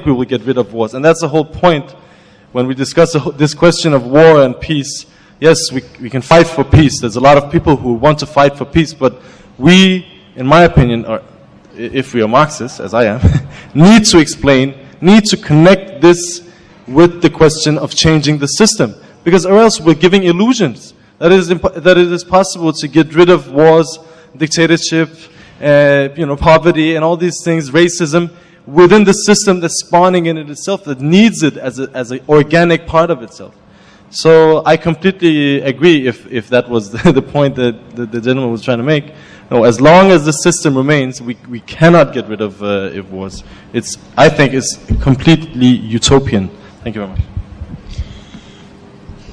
we will get rid of wars. And that's the whole point when we discuss this question of war and peace. Yes, we can fight for peace. There's a lot of people who want to fight for peace, but we, in my opinion, if we are Marxists, as I am, need to explain, need to connect this with the question of changing the system. Because or else we're giving illusions that it is possible to get rid of wars, dictatorship, poverty, and all these things, racism, within the system that's spawning in it itself, that needs it as an organic part of itself. So I completely agree if that was the point that the gentleman was trying to make. No, as long as the system remains, we cannot get rid of wars. I think it's completely utopian. Thank you very much.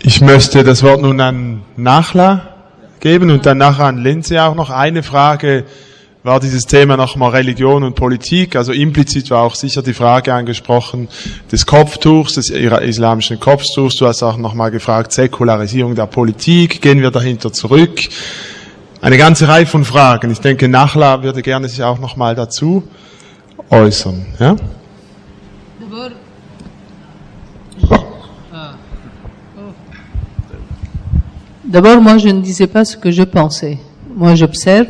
Ich möchte das Wort nun an Nahla geben und dann nachher an Lindsey auch noch. Eine Frage war dieses Thema nochmal Religion und Politik, also implizit war auch sicher die Frage angesprochen des Kopftuchs, des islamischen Kopftuchs. Du hast auch nochmal gefragt, Säkularisierung der Politik, gehen wir dahinter zurück? Eine ganze Reihe von Fragen. Ich denke, Nahla würde gerne sich auch nochmal dazu äußern. Ja? D'abord, moi, je ne disais pas ce que je pensais. Moi, j'observe.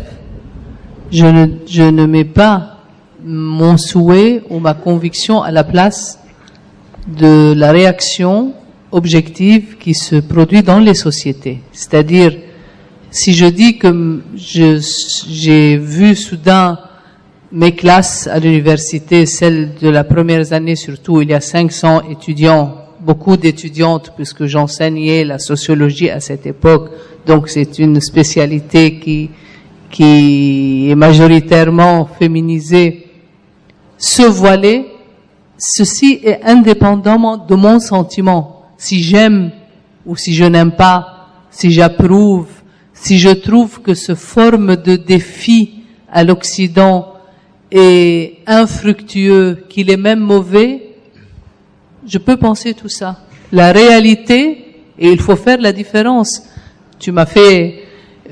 Je ne mets pas mon souhait ou ma conviction à la place de la réaction objective qui se produit dans les sociétés. C'est-à-dire, si je dis que j'ai vu soudain mes classes à l'université, celles de la première année surtout, il y a 500 étudiants, beaucoup d'étudiantes, puisque j'enseignais la sociologie à cette époque, donc c'est une spécialité qui est majoritairement féminisée, se voiler, ceci est indépendamment de mon sentiment. Si j'aime ou si je n'aime pas, si j'approuve, si je trouve que ce forme de défi à l'Occident est infructueux, qu'il est même mauvais, je peux penser tout ça. La réalité, et il faut faire la différence. Tu m'as fait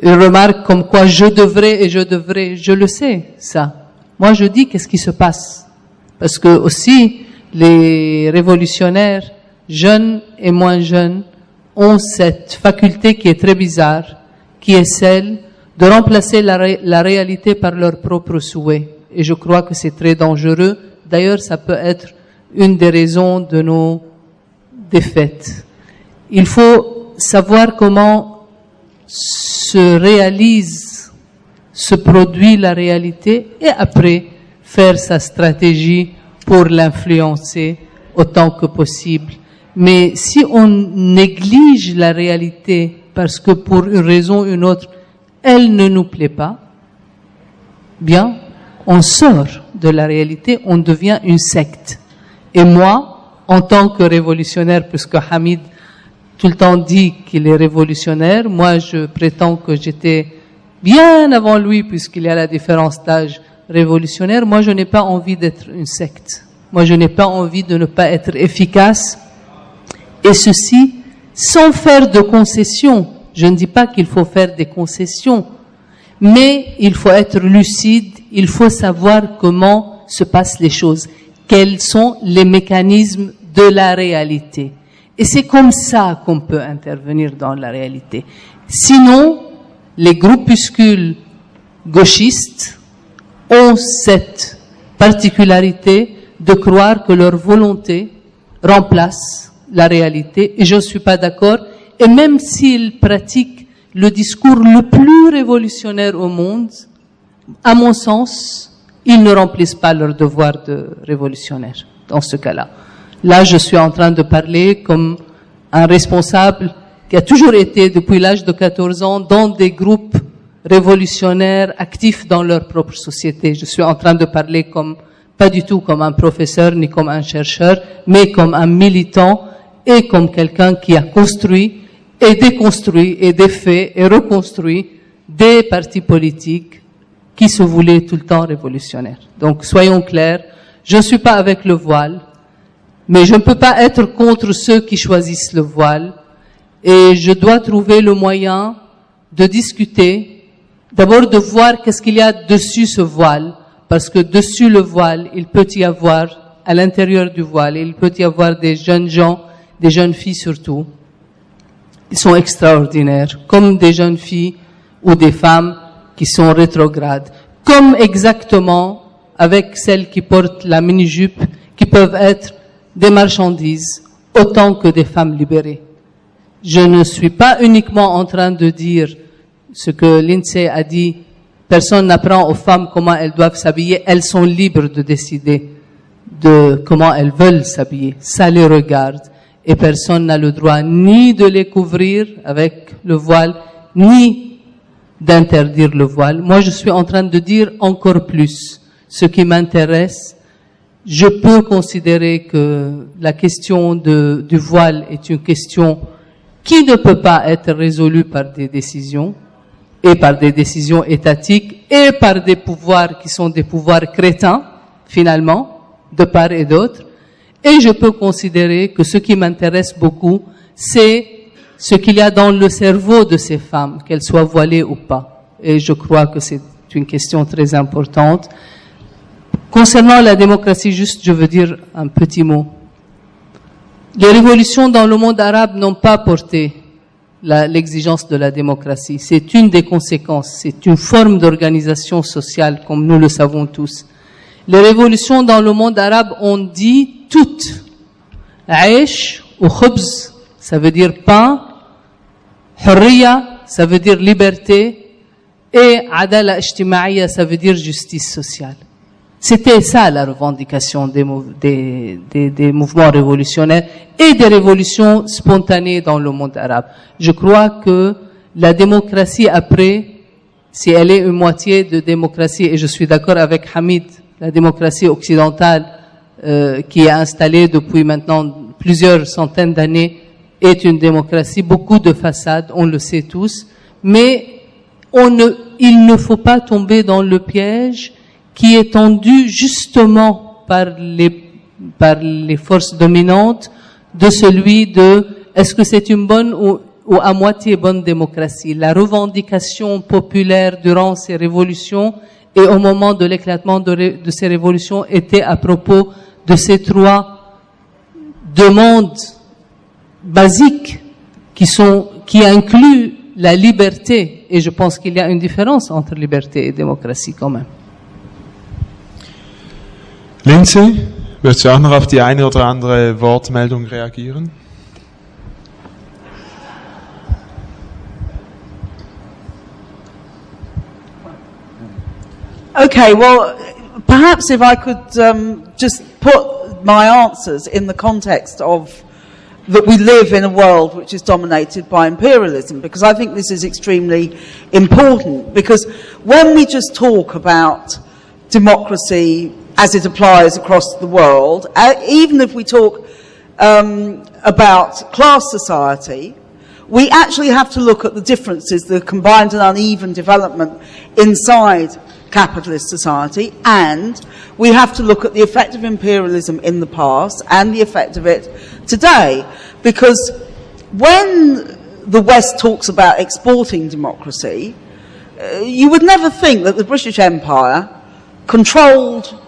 une remarque comme quoi je devrais, je le sais, ça. Moi, je dis qu'est-ce qui se passe. Parce que aussi, les révolutionnaires, jeunes et moins jeunes, ont cette faculté qui est très bizarre, qui est celle de remplacer la réalité par leurs propres souhaits. Et je crois que c'est très dangereux. D'ailleurs, ça peut être une des raisons de nos défaites. Il faut savoir comment se produit la réalité et après faire sa stratégie pour l'influencer autant que possible. Mais si on néglige la réalité parce que pour une raison ou une autre, elle ne nous plaît pas, bien, on sort de la réalité, on devient une secte. Et moi, en tant que révolutionnaire, puisque Hamid tout le temps dit qu'il est révolutionnaire, moi je prétends que j'étais bien avant lui, puisqu'il y a la différence d'âge révolutionnaire. Moi je n'ai pas envie d'être une secte. Moi je n'ai pas envie de ne pas être efficace. Et ceci, sans faire de concessions. Je ne dis pas qu'il faut faire des concessions, mais il faut être lucide, il faut savoir comment se passent les choses. Quels sont les mécanismes de la réalité. Et c'est comme ça qu'on peut intervenir dans la réalité. Sinon, les groupuscules gauchistes ont cette particularité de croire que leur volonté remplace la réalité, et je ne suis pas d'accord. Et même s'ils pratiquent le discours le plus révolutionnaire au monde, à mon sens, ils ne remplissent pas leur devoir de révolutionnaire dans ce cas-là. Là, je suis en train de parler comme un responsable qui a toujours été, depuis l'âge de 14 ans, dans des groupes révolutionnaires actifs dans leur propre société. Je suis en train de parler pas du tout comme un professeur ni comme un chercheur, mais comme un militant et comme quelqu'un qui a construit et déconstruit et défait et reconstruit des partis politiques qui se voulaient tout le temps révolutionnaires. Donc, soyons clairs, je ne suis pas avec le voile, mais je ne peux pas être contre ceux qui choisissent le voile, et je dois trouver le moyen de discuter, d'abord de voir qu'est-ce qu'il y a dessus ce voile, parce que dessus le voile, il peut y avoir à l'intérieur du voile. Il peut y avoir des jeunes gens, des jeunes filles surtout. Ils sont extraordinaires, comme des jeunes filles ou des femmes qui sont rétrogrades. Comme exactement avec celles qui portent la mini-jupe, qui peuvent être des marchandises, autant que des femmes libérées. Je ne suis pas uniquement en train de dire ce que Lindsey a dit, personne n'apprend aux femmes comment elles doivent s'habiller, elles sont libres de décider de comment elles veulent s'habiller, ça les regarde, et personne n'a le droit ni de les couvrir avec le voile, ni d'interdire le voile. Moi, je suis en train de dire encore plus ce qui m'intéresse. Je peux considérer que la question du voile est une question qui ne peut pas être résolue par des décisions, et par des décisions étatiques, et par des pouvoirs qui sont des pouvoirs crétins, finalement, de part et d'autre. Et je peux considérer que ce qui m'intéresse beaucoup, c'est ce qu'il y a dans le cerveau de ces femmes, qu'elles soient voilées ou pas. Et je crois que c'est une question très importante. Concernant la démocratie, juste, je veux dire un petit mot. Les révolutions dans le monde arabe n'ont pas porté l'exigence de la démocratie. C'est une des conséquences. C'est une forme d'organisation sociale, comme nous le savons tous. Les révolutions dans le monde arabe ont dit toutes. Aish ou khubz, ça veut dire pain. Hurriya, ça veut dire liberté. Et adala ijtimaïya, ça veut dire justice sociale. C'était ça la revendication des mouvements révolutionnaires et des révolutions spontanées dans le monde arabe. Je crois que la démocratie après, si elle est une moitié de démocratie, et je suis d'accord avec Hamid, la démocratie occidentale qui est installée depuis maintenant plusieurs centaines d'années est une démocratie, beaucoup de façades, on le sait tous, mais il ne faut pas tomber dans le piège qui est tendu justement par les forces dominantes de celui de est-ce que c'est une bonne ou à moitié bonne démocratie. La revendication populaire durant ces révolutions et au moment de l'éclatement de ces révolutions était à propos de ces trois demandes basiques qui incluent la liberté. Et je pense qu'il y a une différence entre liberté et démocratie quand même. Lindsey, möchtest du auch noch auf die eine oder andere Wortmeldung reagieren? Okay, well, perhaps if I could just put my answers in the context of that we live in a world which is dominated by imperialism, because I think this is extremely important, because when we just talk about democracy as it applies across the world, even if we talk about class society, we actually have to look at the differences, the combined and uneven development inside capitalist society, and we have to look at the effect of imperialism in the past and the effect of it today. Because when the West talks about exporting democracy, you would never think that the British Empire controlled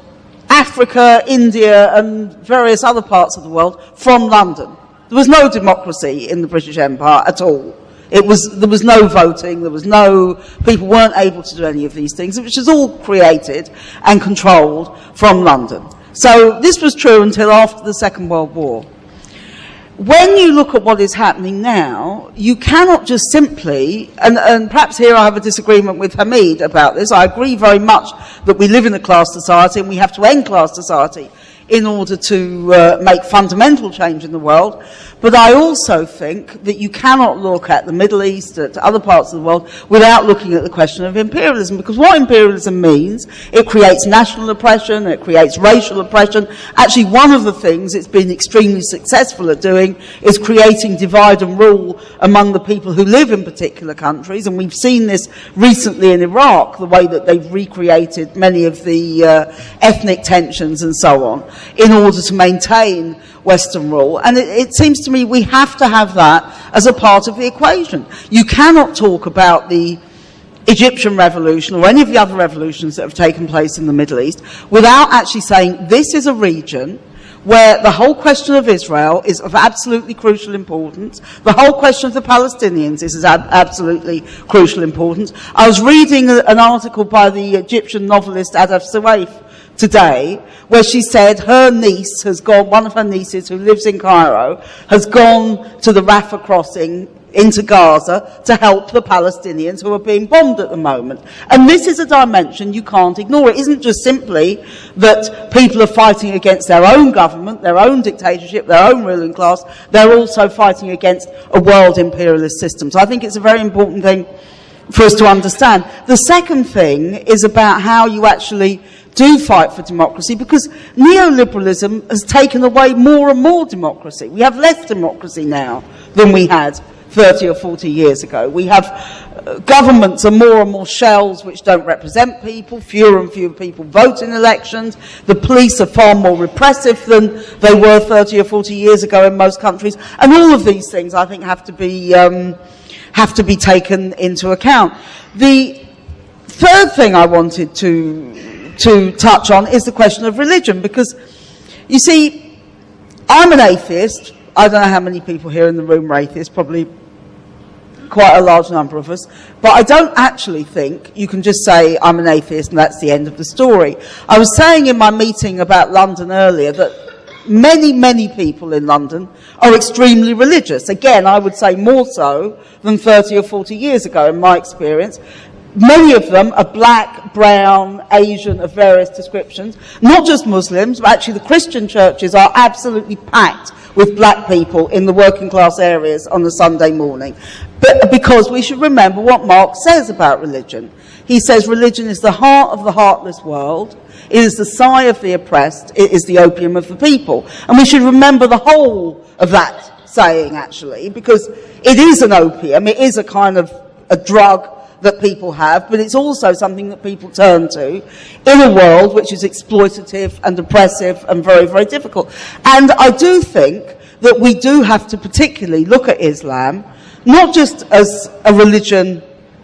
Africa, India and various other parts of the world from London. There was no democracy in the British Empire at all. There was no voting, people weren't able to do any of these things, which was all created and controlled from London. So this was true until after the Second World War. When you look at what is happening now, you cannot just simply, and perhaps here I have a disagreement with Hamid about this, I agree very much that we live in a class society and we have to end class society in order to make fundamental change in the world. But I also think that you cannot look at the Middle East, at other parts of the world, without looking at the question of imperialism. Because what imperialism means, it creates national oppression, it creates racial oppression. Actually, one of the things it's been extremely successful at doing is creating divide and rule among the people who live in particular countries. And we've seen this recently in Iraq, the way that they've recreated many of the ethnic tensions and so on, in order to maintain Western rule. And it seems to me we have to have that as a part of the equation. You cannot talk about the Egyptian revolution or any of the other revolutions that have taken place in the Middle East without actually saying this is a region where the whole question of Israel is of absolutely crucial importance. The whole question of the Palestinians is of absolutely crucial importance. I was reading an article by the Egyptian novelist Adaf Sawaif today, where she said her niece has gone, one of her nieces who lives in Cairo, has gone to the Rafah crossing into Gaza to help the Palestinians who are being bombed at the moment. And this is a dimension you can't ignore. It isn't just simply that people are fighting against their own government, their own dictatorship, their own ruling class. They're also fighting against a world imperialist system. So I think it's a very important thing for us to understand. The second thing is about how you actually do fight for democracy, because neoliberalism has taken away more and more democracy. We have less democracy now than we had 30 or 40 years ago. We have governments are more and more shells which don't represent people. Fewer and fewer people vote in elections. The police are far more repressive than they were 30 or 40 years ago in most countries. And all of these things, I think, have to be taken into account. The third thing I wanted to touch on is the question of religion, because, you see, I'm an atheist. I don't know how many people here in the room are atheists, probably quite a large number of us, but I don't actually think you can just say I'm an atheist and that's the end of the story. I was saying in my meeting about London earlier that many, many people in London are extremely religious. Again, I would say more so than 30 or 40 years ago in my experience. Many of them are black, brown, Asian, of various descriptions. Not just Muslims, but actually the Christian churches are absolutely packed with black people in the working class areas on a Sunday morning. But because we should remember what Marx says about religion. He says religion is the heart of the heartless world. It is the sigh of the oppressed. It is the opium of the people. And we should remember the whole of that saying, actually, because it is an opium. It is a kind of a drug that people have, but it's also something that people turn to in a world which is exploitative and oppressive and very, very difficult. And I do think that we do have to particularly look at Islam, not just as a religion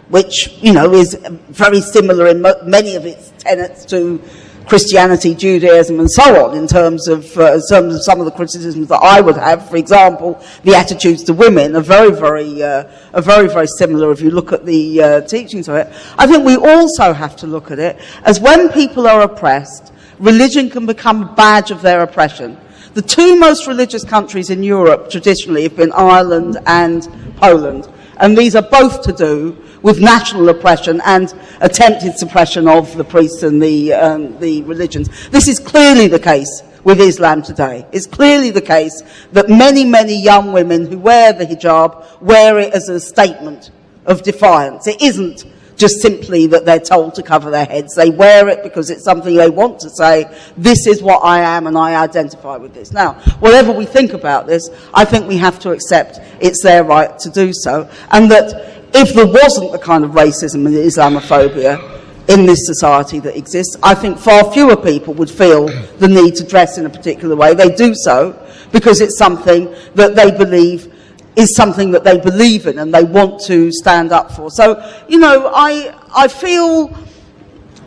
which, you know, is very similar in many of its tenets to Christianity, Judaism, and so on, in terms of some of the criticisms that I would have. For example, the attitudes to women are very, very similar if you look at the teachings of it. I think we also have to look at it as when people are oppressed, religion can become a badge of their oppression. The two most religious countries in Europe traditionally have been Ireland and Poland, and these are both to do with national oppression and attempted suppression of the priests and the religions. This is clearly the case with Islam today. It's clearly the case that many, many young women who wear the hijab wear it as a statement of defiance. It isn't just simply that they're told to cover their heads. They wear it because it's something they want to say, this is what I am and I identify with this. Now, whatever we think about this, I think we have to accept it's their right to do so, and that if there wasn't the kind of racism and Islamophobia in this society that exists, I think far fewer people would feel the need to dress in a particular way. They do so because it's something that they believe is something that they believe in and they want to stand up for. So, you know, I feel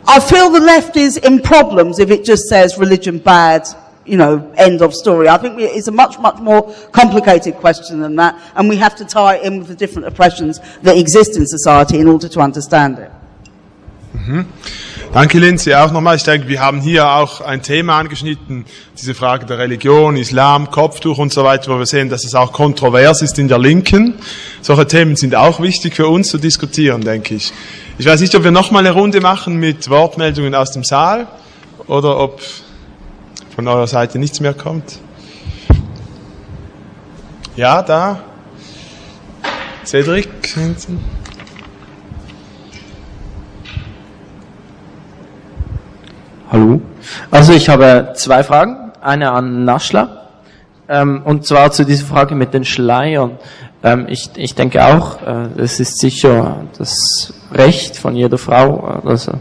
the left is in problems if it just says religion bad, you know, end of story. I think it's a much, much more complicated question than that, and we have to tie it in with the different oppressions that exist in society in order to understand it. Mhm. Danke, Lindsey. Auch nochmal, ich denke, wir haben hier auch ein Thema angeschnitten, diese Frage der Religion, Islam, Kopftuch und so weiter, wo wir sehen, dass es auch kontrovers ist in der Linken. Solche Themen sind auch wichtig für uns zu diskutieren, denke ich. Ich weiß nicht, ob wir nochmal eine Runde machen mit Wortmeldungen aus dem Saal oder ob von eurer Seite nichts mehr kommt. Ja, da. Cedric hinten. Hallo. Also ich habe zwei Fragen. Eine an Nahla. Und zwar zu dieser Frage mit den Schleiern. Ich denke auch, es ist sicher das Recht von jeder Frau, also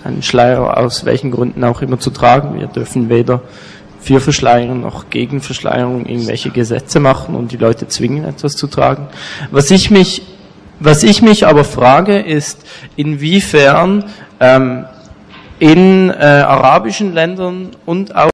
einen Schleier aus welchen Gründen auch immer zu tragen. Wir dürfen weder für Verschleierung noch gegen Verschleierung irgendwelche Gesetze machen und die Leute zwingen, etwas zu tragen. Was ich mich aber frage, ist, inwiefern in arabischen Ländern und auch